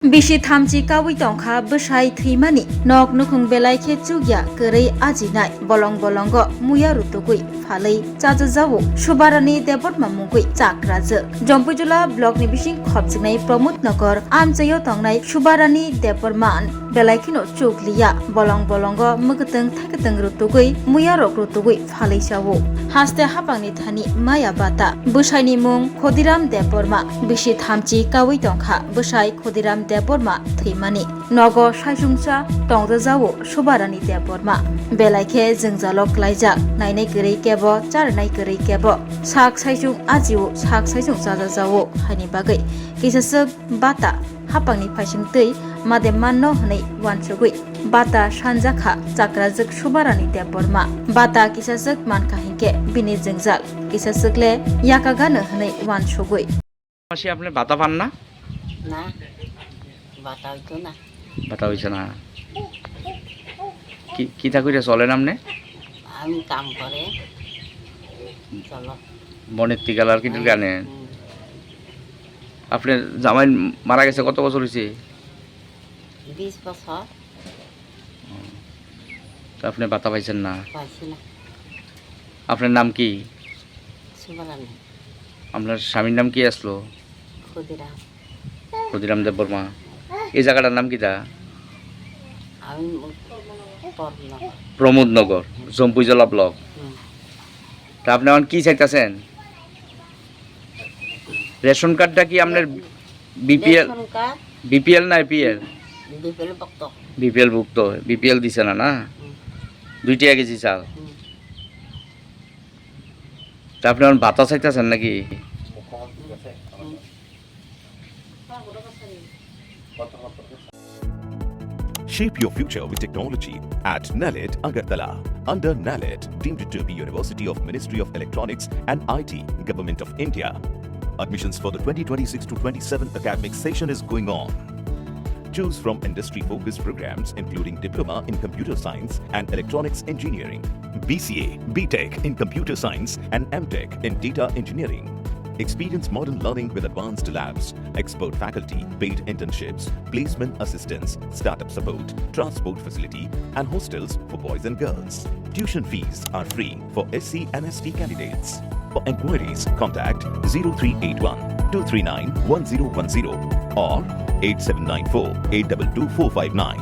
Bisi thamchi kawi tongkha bwsai thwimani nok nukhung belai khe chugya kwrwi ajinai bolong-bolongo muya rutugui phalui chajajawo Subarani Debotma mungui chakrajak Jompujula block ni bising khopjinai Pramod Nagar amchayo tongnai Subarani Deborman belai khino chukliya bolong-bolongo mwkutwng thakutwng rutugui muya rok rutugui phalui chawo haste hapangni thani maya bata bwsaini mung Khodiram Deborma bisi thamchi kawi tongkha bwsai Khodiram Deborma thwimani nogo saisungsa tongjajawo Subarani Deborma belaikhe jwngjalo klaijak nainai kwrwi kebo charnai kwrwi kebo sak saisung ajiwo sak saisung chajajawo haini bagui kisasuk bata hapangni phaising tui made manno hwnei wansugui bata sanjakha chakrajak Subarani Deborma bata kisasuk mankha hingke bini jwngjal kisasukle yakagano hwnei wansugui মাসে আপনি ভাতা পান না? না বাতা হইতো না ভাতা হইছে না কি কি তা কইরা চলেন আপনি? আমি কাম করে চলো বনের টিকালার কিটুর গানে আপনি জামাই মারা গেছে কত বছর হইছে? 20 বছর তো আপনি ভাতা পাইছেন না? পাইছি না আপনার নাম কি? সুবরানি আপনার স্বামীর নাম কি আসলো? ক্ষুদিরাম ক্ষুদিরাম দেববর্মা এই জায়গাটার নাম কি তা? আমি পড়না প্রমোদনগর জম্পুজলা ব্লক তা আপনি এখন কি চাইতেছেন? রেশন কার্ডটা কি আপনার বিপিএল বিপিএল না এপিএল? বিপিএল ভুক্ত বিপিএল ভুক্ত বিপিএল দিছে না না 2 টাকা কেজি চাল তা আপনি এখন ভাতা চাইতেছেন নাকি? Shape your future with technology at NALED Agartala. Under NALED, deemed to be University of Ministry of Electronics and IT, Government of India. Admissions for the 2026 to 27 academic session is going on. Choose from industry-focused programs including Diploma in Computer Science and Electronics Engineering, BCA, BTech in Computer Science and MTech in Data Engineering. Experience modern learning with advanced labs, expert faculty, paid internships, placement assistance, startup support, transport facility, and hostels for boys and girls. Tuition fees are free for SC and ST candidates. For enquiries, contact 0381 239 1010 or 8794 822 459.